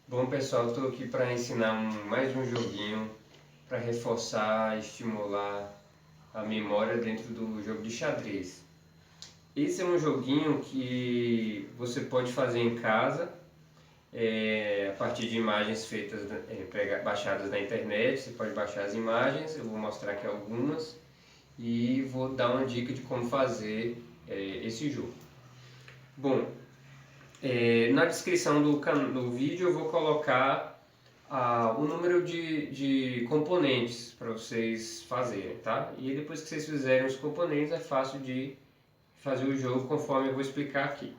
Bom pessoal, estou aqui para ensinar mais um joguinho para reforçar e estimular a memória dentro do jogo de xadrez. Esse é um joguinho que você pode fazer em casa, a partir de imagens feitas, baixadas na internet. Você pode baixar as imagens, eu vou mostrar aqui algumas e vou dar uma dica de como fazer esse jogo. Bom, na descrição do vídeo eu vou colocar o número de componentes para vocês fazerem, tá? E depois que vocês fizerem os componentes é fácil de fazer o jogo conforme eu vou explicar aqui.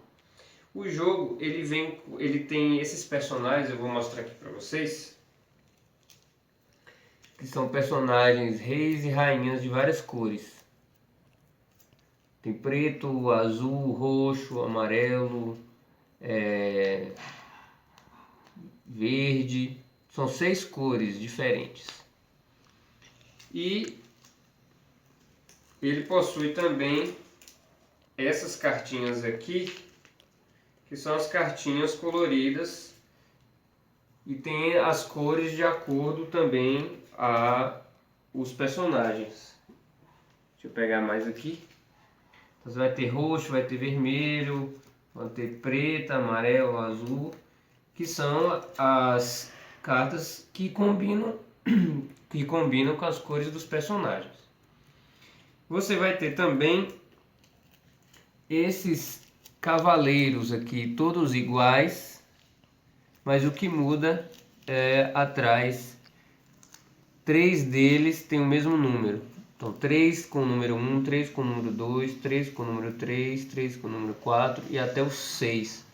O jogo ele tem esses personagens, eu vou mostrar aqui para vocês, que são personagens reis e rainhas de várias cores. Tem preto, azul, roxo, amarelo, verde. São 6 cores diferentes. E ele possui também essas cartinhas aqui, que são as cartinhas coloridas, e tem as cores de acordo também os personagens. Deixa eu pegar mais aqui. Então você vai ter roxo, vai ter vermelho, vai ter preta, amarelo, azul, que são as cartas que combinam com as cores dos personagens. Você vai ter também esses cavaleiros aqui, todos iguais, mas o que muda é atrás. 3 deles têm o mesmo número. Então 3 com o número 1, 3 com o número 2, 3 com o número 3, 3 com o número 4 e até o 6.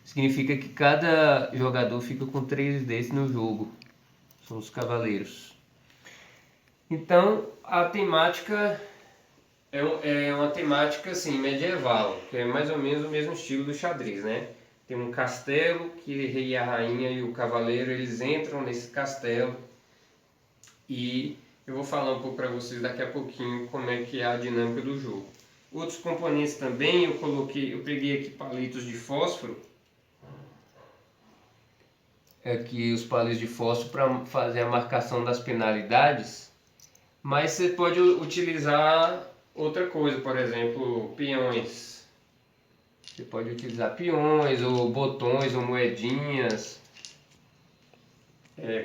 Significa que cada jogador fica com 3 desses no jogo. São os cavaleiros. Então a temática é uma temática assim, medieval, que é mais ou menos o mesmo estilo do xadrez, né? Tem um castelo que o rei, a rainha e o cavaleiro eles entram nesse castelo, e eu vou falar um pouco para vocês daqui a pouquinho como é que é a dinâmica do jogo. Outros componentes também eu peguei aqui palitos de fósforo, aqui os palitos de fósforo para fazer a marcação das penalidades, mas você pode utilizar outra coisa, por exemplo, peões. Você pode utilizar peões, ou botões, ou moedinhas,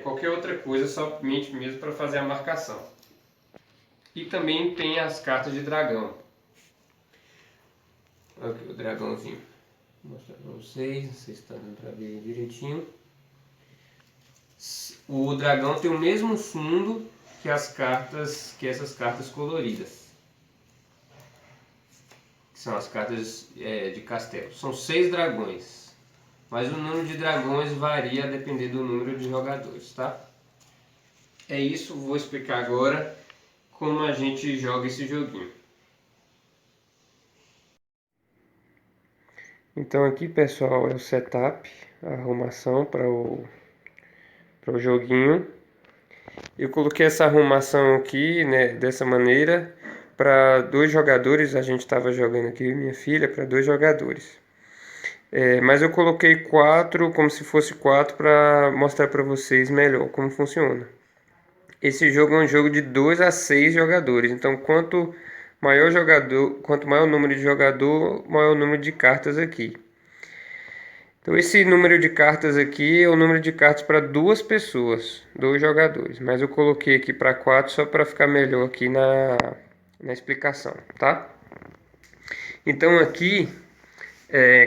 qualquer outra coisa, somente mesmo para fazer a marcação. E também tem as cartas de dragão. Aqui o dragãozinho. Vou mostrar para vocês, não sei se está dando para ver direitinho. O dragão tem o mesmo fundo que essas cartas coloridas. São as cartas de castelo. São 6 dragões, mas o número de dragões varia a depender do número de jogadores, tá? É isso, vou explicar agora como a gente joga esse joguinho. Então aqui, pessoal, é o setup, a arrumação para o joguinho. Eu coloquei essa arrumação aqui, né, dessa maneira, para 2 jogadores. A gente estava jogando aqui, minha filha, para 2 jogadores. Mas eu coloquei 4, como se fosse 4, para mostrar para vocês melhor como funciona. Esse jogo é um jogo de 2 a 6 jogadores. Então, quanto maior o número de jogador, maior o número de cartas aqui. Então, esse número de cartas aqui é o número de cartas para 2 pessoas, 2 jogadores. Mas eu coloquei aqui para 4 só para ficar melhor aqui na explicação, tá? Então aqui,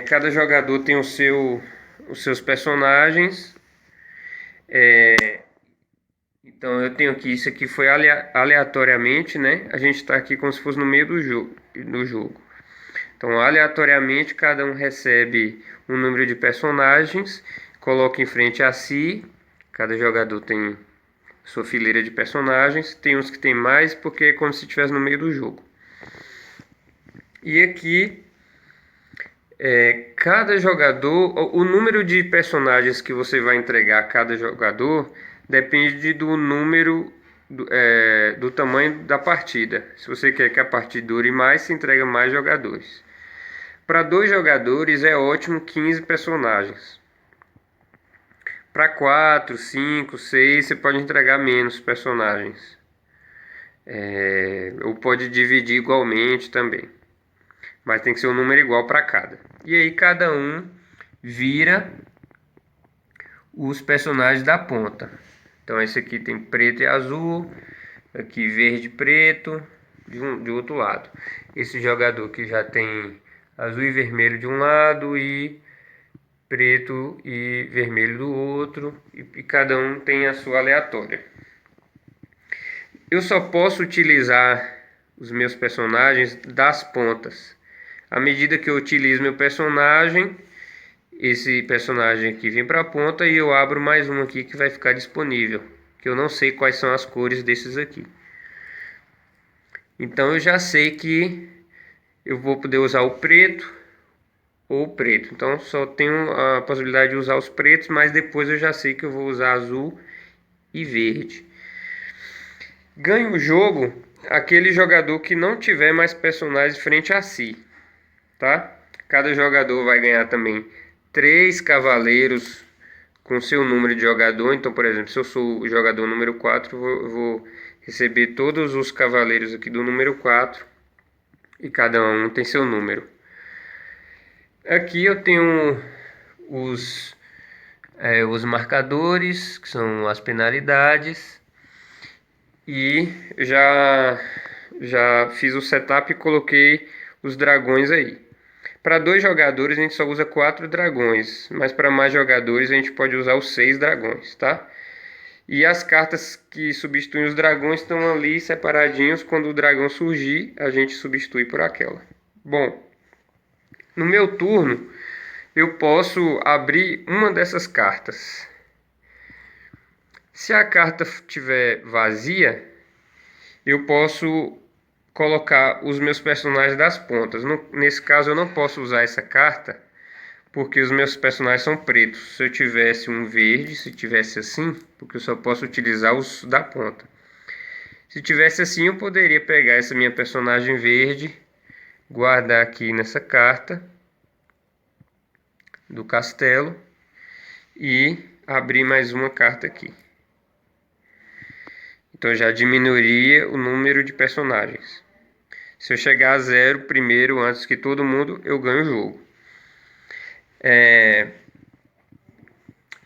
cada jogador tem os seus personagens. Então eu tenho aqui, isso aqui foi aleatoriamente, né? A gente está aqui como se fosse no meio do jogo. Então aleatoriamente cada um recebe um número de personagens, coloca em frente a si. Cada jogador tem sua fileira de personagens. Tem uns que tem mais porque é como se estivesse no meio do jogo. E aqui cada jogador, o número de personagens que você vai entregar a cada jogador depende do número do tamanho da partida. Se você quer que a partida dure mais, se entrega mais jogadores. Para 2 jogadores é ótimo 15 personagens. Para 4, 5, 6, você pode entregar menos personagens. Ou pode dividir igualmente também. Mas tem que ser um número igual para cada. E aí cada um vira os personagens da ponta. Então esse aqui tem preto e azul, aqui verde e preto, de outro lado. Esse jogador que já tem azul e vermelho de um lado e preto e vermelho do outro, e cada um tem a sua aleatória. Eu só posso utilizar os meus personagens das pontas. À medida que eu utilizo meu personagem, esse personagem aqui vem para a ponta e eu abro mais um aqui que vai ficar disponível, que eu não sei quais são as cores desses aqui. Então eu já sei que eu vou poder usar o preto ou o preto. Então só tenho a possibilidade de usar os pretos, mas depois eu já sei que eu vou usar azul e verde. Ganha o jogo aquele jogador que não tiver mais personagens frente a si, tá? Cada jogador vai ganhar também 3 cavaleiros com seu número de jogador. Então, por exemplo, se eu sou o jogador número 4, eu vou receber todos os cavaleiros aqui do número 4 e cada um tem seu número. Aqui eu tenho os marcadores, que são as penalidades, e já fiz o setup e coloquei os dragões aí. Para 2 jogadores a gente só usa 4 dragões, mas para mais jogadores a gente pode usar os 6 dragões, tá? E as cartas que substituem os dragões estão ali separadinhos. Quando o dragão surgir, a gente substitui por aquela. Bom, no meu turno eu posso abrir uma dessas cartas. Se a carta estiver vazia, eu posso colocar os meus personagens das pontas. Nesse caso eu não posso usar essa carta, porque os meus personagens são pretos. Se eu tivesse um verde, se tivesse assim, porque eu só posso utilizar os da ponta. Se tivesse assim, eu poderia pegar essa minha personagem verde, guardar aqui nessa carta do castelo e abrir mais uma carta aqui. Então já diminuiria o número de personagens. Se eu chegar a 0 primeiro, antes que todo mundo, eu ganho o jogo.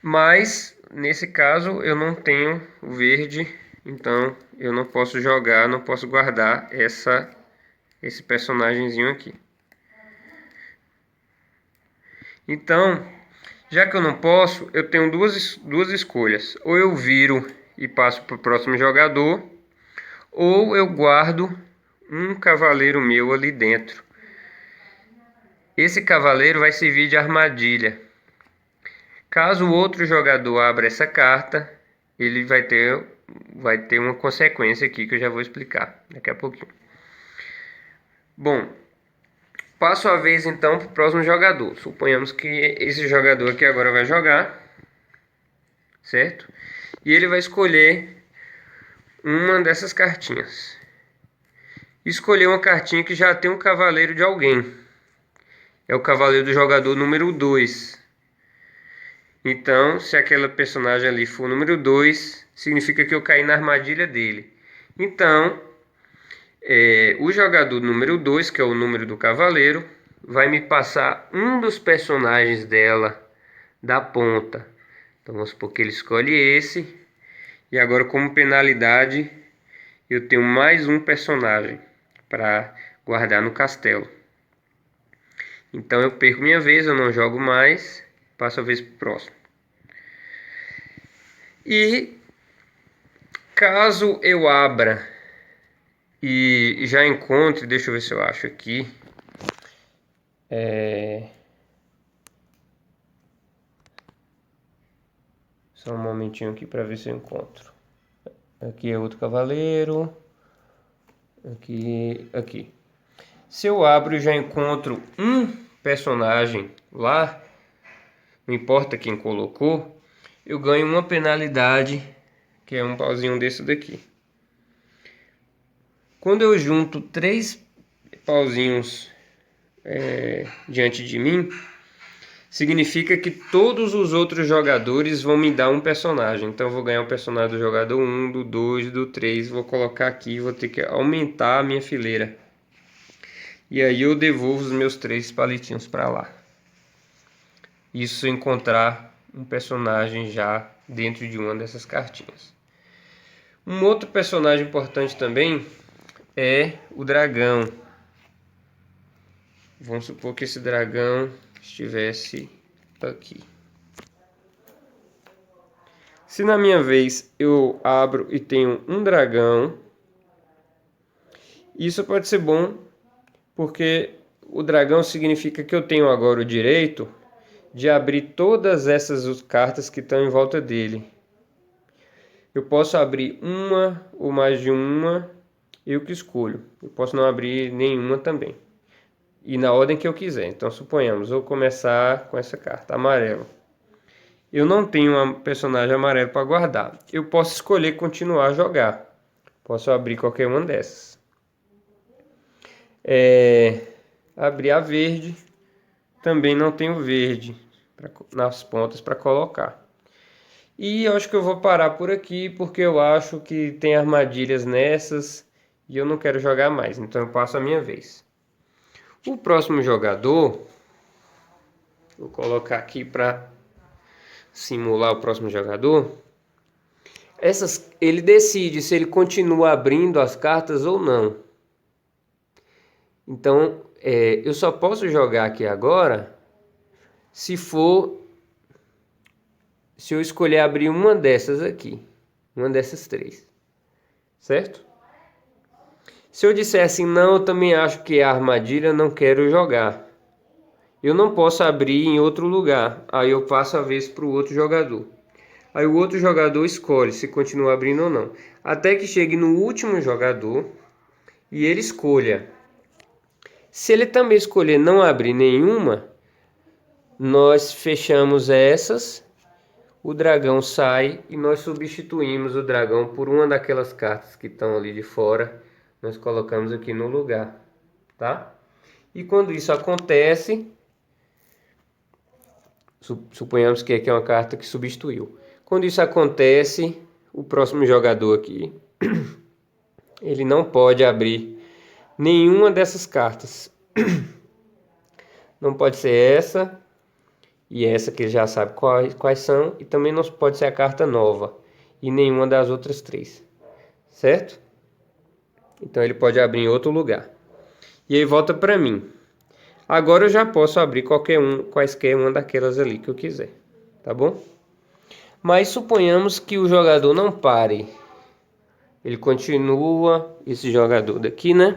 Mas nesse caso eu não tenho o verde, então eu não posso jogar, não posso guardar esse personagemzinho aqui. Então, já que eu não posso, eu tenho duas escolhas. Ou eu viro e passo para o próximo jogador, ou eu guardo um cavaleiro meu ali dentro. Esse cavaleiro vai servir de armadilha. Caso o outro jogador abra essa carta, ele vai ter uma consequência aqui que eu já vou explicar daqui a pouquinho. Bom, passo a vez então para o próximo jogador. Suponhamos que esse jogador aqui agora vai jogar, certo? E ele vai escolher uma dessas cartinhas. Escolher uma cartinha que já tem um cavaleiro de alguém. É o cavaleiro do jogador número 2. Então, se aquela personagem ali for o número 2, significa que eu caí na armadilha dele. Então, o jogador número 2, que é o número do cavaleiro, vai me passar um dos personagens dela da ponta. Então, vamos supor que ele escolhe esse. E agora, como penalidade, eu tenho mais um personagem para guardar no castelo. Então, eu perco minha vez, eu não jogo mais, passo a vez para o próximo. E caso eu abra e já encontre, deixa eu ver se eu acho aqui. Só um momentinho aqui para ver se eu encontro. Aqui é outro cavaleiro. Aqui. Se eu abro e já encontro um personagem lá, não importa quem colocou, eu ganho uma penalidade, que é um pauzinho desse daqui. Quando eu junto 3 pauzinhos diante de mim, significa que todos os outros jogadores vão me dar um personagem. Então eu vou ganhar um personagem do jogador 1, do 2, do 3. Vou colocar aqui, vou ter que aumentar a minha fileira. E aí eu devolvo os meus 3 palitinhos para lá. Isso se encontrar um personagem já dentro de uma dessas cartinhas. Um outro personagem importante também é o dragão. Vamos supor que esse dragão estivesse aqui. Se na minha vez eu abro e tenho um dragão, isso pode ser bom, porque o dragão significa que eu tenho agora o direito de abrir todas essas cartas que estão em volta dele. Eu posso abrir uma ou mais de uma, eu que escolho. Eu posso não abrir nenhuma também. E na ordem que eu quiser. Então, suponhamos, vou começar com essa carta, amarelo. Eu não tenho um personagem amarelo para guardar. Eu posso escolher continuar a jogar. Posso abrir qualquer uma dessas. Abrir a verde. Também não tenho verde nas pontas para colocar. E eu acho que eu vou parar por aqui, porque eu acho que tem armadilhas nessas e eu não quero jogar mais. Então eu passo a minha vez. O próximo jogador, vou colocar aqui para simular o próximo jogador. Ele decide se ele continua abrindo as cartas ou não. Então eu só posso jogar aqui agora se eu escolher abrir uma dessas aqui, uma dessas 3, certo? Se eu disser assim, não, eu também acho que é armadilha, não quero jogar. Eu não posso abrir em outro lugar. Aí eu passo a vez para o outro jogador. Aí o outro jogador escolhe se continua abrindo ou não. Até que chegue no último jogador e ele escolha. Se ele também escolher não abrir nenhuma, nós fechamos essas, o dragão sai e nós substituímos o dragão por uma daquelas cartas que estão ali de fora. Nós colocamos aqui no lugar, tá? E quando isso acontece, suponhamos que aqui é uma carta que substituiu. Quando isso acontece, o próximo jogador aqui, ele não pode abrir nenhuma dessas cartas. Não pode ser essa e essa que ele já sabe quais são, e também não pode ser a carta nova e nenhuma das outras 3, certo? Então ele pode abrir em outro lugar. E aí volta para mim. Agora eu já posso abrir quaisquer uma daquelas ali que eu quiser, tá bom? Mas suponhamos que o jogador não pare. Ele continua, esse jogador daqui, né?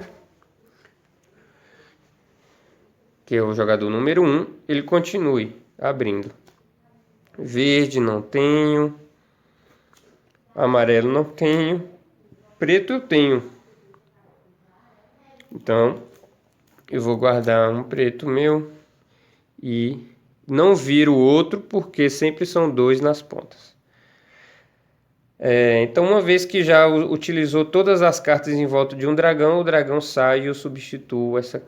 Que é o jogador número 1, ele continue abrindo. Verde não tenho. Amarelo não tenho. Preto eu tenho. Então, eu vou guardar um preto meu e não viro o outro, porque sempre são 2 nas pontas. Então, uma vez que já utilizou todas as cartas em volta de um dragão, o dragão sai e eu substituo essas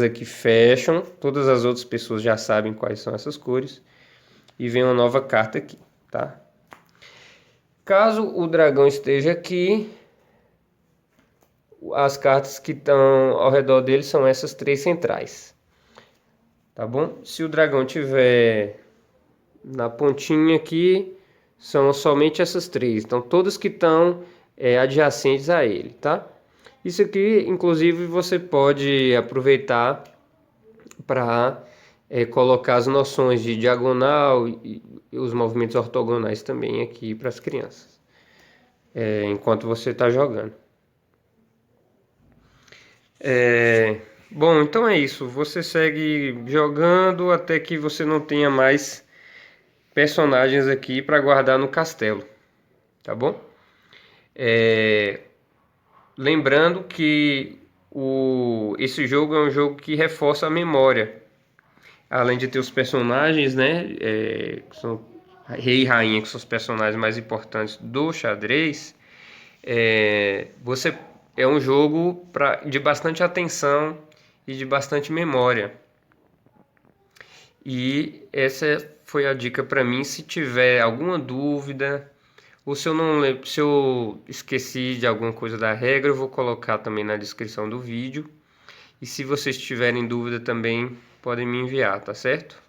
aqui fecham. Todas as outras pessoas já sabem quais são essas cores. E vem uma nova carta aqui, tá? Caso o dragão esteja aqui, as cartas que estão ao redor dele são essas 3 centrais, tá bom? Se o dragão tiver na pontinha aqui, são somente essas 3. Então todas que estão adjacentes a ele, tá? Isso aqui, inclusive, você pode aproveitar para colocar as noções de diagonal e os movimentos ortogonais também aqui para as crianças, enquanto você está jogando. Bom, então é isso. Você segue jogando até que você não tenha mais personagens aqui para guardar no castelo, tá bom? Lembrando que esse jogo é um jogo que reforça a memória. Além de ter os personagens, né? Que são rei e rainha, que são os personagens mais importantes do xadrez. É um jogo de bastante atenção e de bastante memória. E essa foi a dica para mim. Se tiver alguma dúvida, ou se eu não lembro, se eu esqueci de alguma coisa da regra, eu vou colocar também na descrição do vídeo. E se vocês tiverem dúvida também, podem me enviar, tá certo?